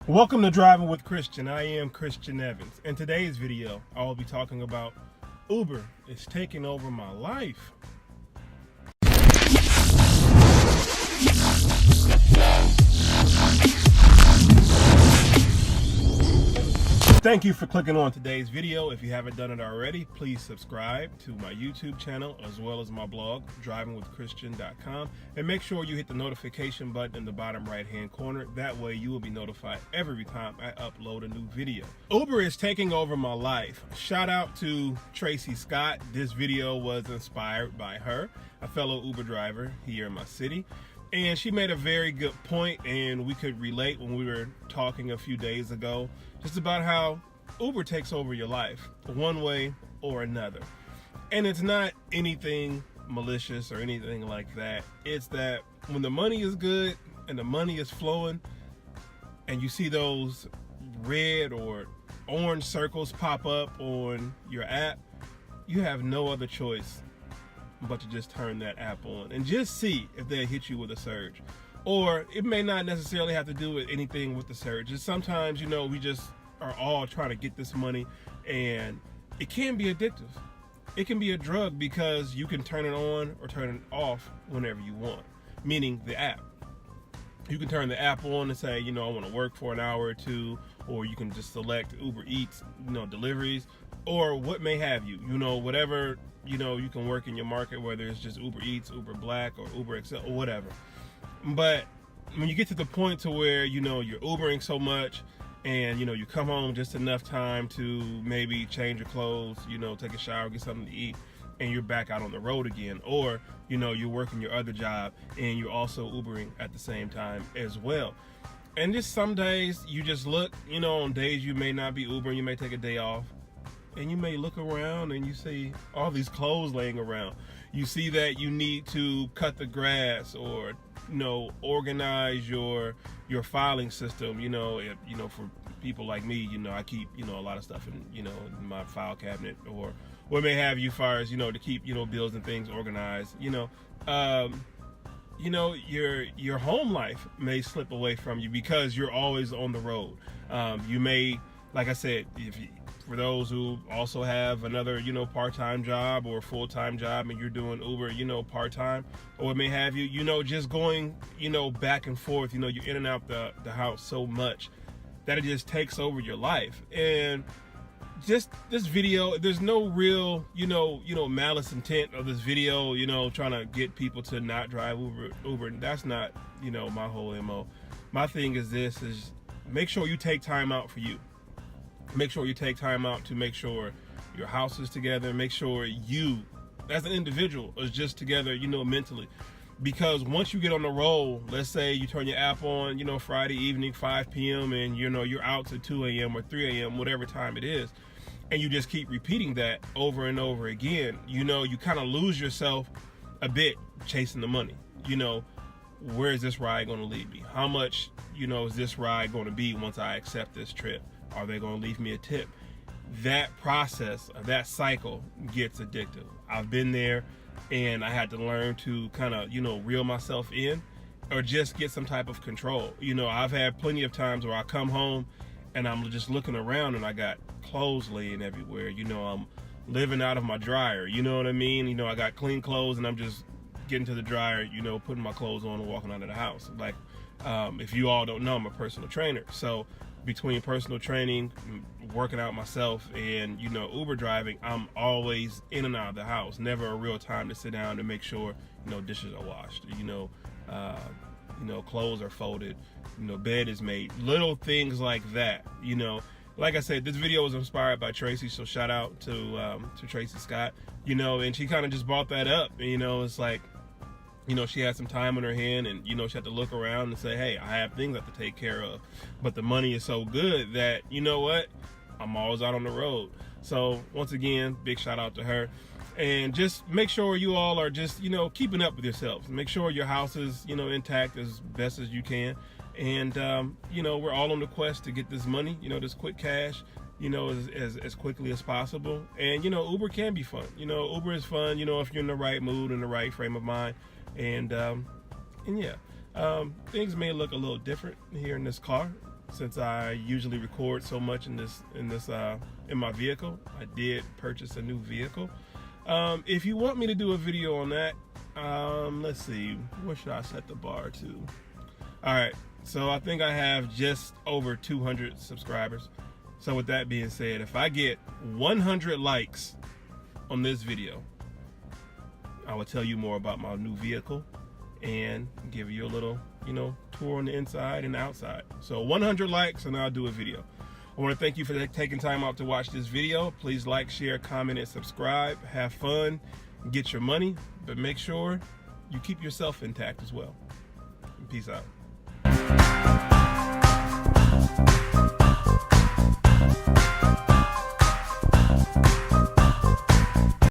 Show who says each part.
Speaker 1: Welcome to Driving with Christian. I am Christian Evans. In today's video, I will be talking about Uber is taking over my life. Thank you for clicking on today's video. If you haven't done it already, please subscribe to my YouTube channel as well as my blog, drivingwithchristian.com, and make sure you hit the notification button in the bottom right hand corner. That way you will be notified every time I upload a new video. Uber is taking over my life. Shout out to Tracy Scott. This video was inspired by her, a fellow Uber driver here in my city. And she made a very good point, and we could relate when we were talking a few days ago just about how Uber takes over your life one way or another. And it's not anything malicious or anything like that. It's that when the money is good and the money is flowing and you see those red or orange circles pop up on your app, you have no other choice but to just turn that app on and just see if they hit you with a surge. Or it may not necessarily have to do with anything with the surge. It's sometimes, we just are all trying to get this money, and it can be addictive. It can be a drug because you can turn it on or turn it off whenever you want, meaning the app. You can turn the app on and say, I want to work for an hour or two, or you can just select Uber Eats, deliveries, or what may have you, whatever, you can work in your market, whether it's just Uber Eats, Uber Black, or Uber XL, or whatever. But when you get to the point to where, you're Ubering so much and, you come home just enough time to maybe change your clothes, take a shower, get something to eat, and you're back out on the road again. Or, you're working your other job and you're also Ubering at the same time as well. And just some days you just look, on days you may not be Ubering, you may take a day off, and you may look around and you see all these clothes laying around. You see that you need to cut the grass or, organize your filing system. If, for people like me, I keep, a lot of stuff in my file cabinet, or what may have you, far as, to keep, bills and things organized. Your home life may slip away from you because you're always on the road. You may, like I said, for those who also have another, part-time job or full-time job, and you're doing Uber, part-time, or it may have you, just going, back and forth, you're in and out the house so much that it just takes over your life. And just this video, there's no real, malice intent of this video, trying to get people to not drive Uber. That's not, my whole MO. My thing is make sure you take time out for you. Make sure you take time out to make sure your house is together. Make sure you, as an individual, is just together, mentally. Because once you get on the roll, let's say you turn your app on, Friday evening, 5 p.m., and, you're out to 2 a.m. or 3 a.m., whatever time it is, and you just keep repeating that over and over again, you kind of lose yourself a bit chasing the money. Where is this ride going to lead me? How much, is this ride going to be once I accept this trip? Are they going to leave me a tip? That process, that cycle gets addictive. I've been there, and I had to learn to kind of, reel myself in, or just get some type of control. I've had plenty of times where I come home and I'm just looking around and I got clothes laying everywhere. I'm living out of my dryer. You know what I mean? I got clean clothes and I'm just getting to the dryer, putting my clothes on and walking out of the house. Like, if you all don't know, I'm a personal trainer. So between personal training, working out myself, and Uber driving, I'm always in and out of the house. Never a real time to sit down and make sure dishes are washed, clothes are folded, bed is made, little things like that. Like I said, this video was inspired by Tracy, so shout out to Tracy Scott. And she kind of just brought that up. It's like, she had some time on her hand, and, she had to look around and say, hey, I have things I have to take care of. But the money is so good that, I'm always out on the road. So once again, big shout out to her. And just make sure you all are just, keeping up with yourselves. Make sure your house is, intact as best as you can. And, we're all on the quest to get this money, this quick cash, as quickly as possible. And, Uber can be fun. Uber is fun, if you're in the right mood and the right frame of mind. And yeah, things may look a little different here in this car. since I usually record so much in my vehicle. I did purchase a new vehicle. If you want me to do a video on that, let's see, what should I set the bar to? All right, so I think I have just over 200 subscribers. So with that being said, if I get 100 likes on this video, I will tell you more about my new vehicle and give you a little, tour on the inside and the outside. So 100 likes and I'll do a video. I want to thank you for taking time out to watch this video. Please like, share, comment, and subscribe. Have fun, get your money, but make sure you keep yourself intact as well. Peace out.